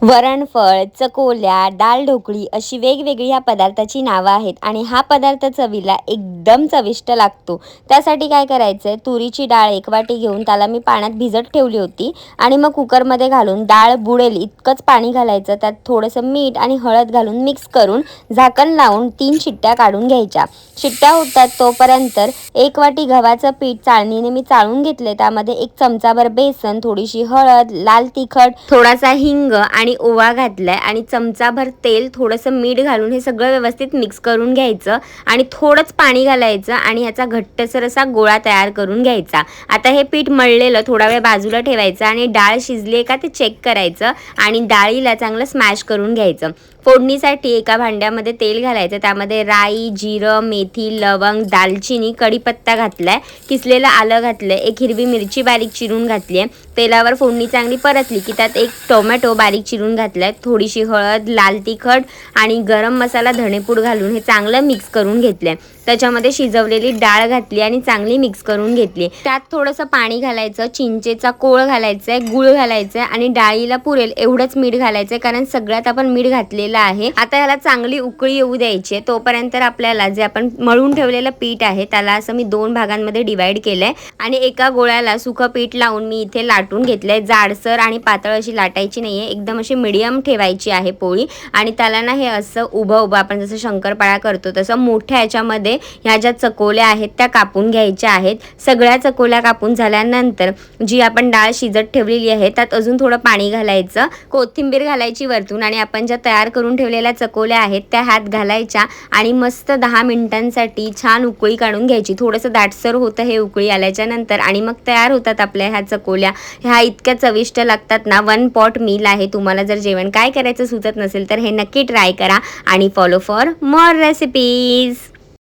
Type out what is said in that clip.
वरणफळ, चकोल्या, डाळ ढोकळी अशी वेगवेगळी ह्या पदार्थाची नावं आहेत आणि हा पदार्थ चवीला एकदम चविष्ट लागतो। त्यासाठी काय करायचं आहे, तुरीची डाळ 1 वाटी घेऊन त्याला मी पाण्यात भिजत ठेवली होती आणि मग कुकरमध्ये घालून डाळ बुडेल इतकंच पाणी घालायचं, त्यात थोडंसं मीठ आणि हळद घालून मिक्स करून झाकण लावून 3 शिट्ट्या काढून घ्यायच्या। शिट्ट्या होतात तोपर्यंत 1 वाटी गव्हाचं पीठ चाळणीने मी चाळून घेतले, त्यामध्ये 1 चमचाभर बेसन, थोडीशी हळद, लाल तिखट, थोडासा हिंग आणि ओवा घातलाय आणि चमचाभर तेल, थोडंसं मीठ घालून हे सगळं व्यवस्थित मिक्स करून घ्यायचं आणि थोडंच पाणी घालायचं आणि ह्याचा घट्टसर असा गोळा तयार करून घ्यायचा। आता हे पीठ मळलेलं थोडा वेळ बाजूला ठेवायचं आणि डाळ शिजली आहे का ते चेक करायचं आणि डाळीला चांगलं स्मॅश करून घ्यायचं। फोडणीसाठी एका भांड्यामध्ये तेल घालायचं, त्यामध्ये राई, जिरं, मेथी, लवंग, दालचिनी, कढीपत्ता घातलाय, किसलेलं आलं घातलंय, 1 हिरवी मिरची बारीक चिरून घातली आहे। तेलावर फोडणी चांगली परतली की त्यात 1 टोमॅटो बारीक चिरून घातलाय, थोडीशी हळद, लाल तिखट आणि गरम मसाला, धणेपूड घालून हे चांगलं मिक्स करून घेतलंय। त्याच्यामध्ये शिजवलेली डाळ घातली आणि चांगली मिक्स करून घेतली। त्यात थोडंसं पाणी घालायचं, चिंचेचा कोळ घालायचा आहे, गूळ घालायचं आहे आणि डाळीला पुरेल एवढंच मीठ घालायचं आहे, कारण सगळ्यात आपण मीठ घातलेलं आहे। आता याला चांगली उकळी येऊ द्यायची आहे, तोपर्यंत आपल्याला जे आपण मळून ठेवलेलं पीठ आहे त्याला असं मी 2 भागांमध्ये डिवाइड केलंय आणि एका गोळ्याला सुकं पीठ लावून मी इथे लाटून घेतलंय। जाडसर आणि पातळ अशी लाटायची नाहीये, एकदम अशी मीडियम ठेवायची आहे पोळी आणि त्याला ना हे असं उभं उभं आपण जसं शंकरपाळा करतो तसं मोठ्या ह्याच्यामध्ये ह्या ज्या चकोल्या आहेत त्या कापून घ्यायच्या आहेत। सगळ्या चकोल्या कापून झाल्यानंतर जी आपण डाळ शिजत ठेवलेली आहे त्यात अजून थोडं पाणी घालायचं, कोथिंबीर घालायची वरतून आणि आपण ज्या तयार करून ठेवलेल्या चकोल्या आहेत त्या ह्यात घालायच्या आणि मस्त 10 मिनिटांसाठी छान उकळी काढून घ्यायची। थोडंसं दाटसर होतं हे उकळी आल्याच्या नंतर आणि मग तयार होतात आपल्या ह्या चकोल्या। ह्या इतक्या चविष्ट लागतात ना, 1 पॉट मील आहे। तुम्हाला जर जेवण काय करायचं सुचत नसेल तर हे नक्की ट्राय करा आणि फॉलो फॉर मोर रेसिपीज।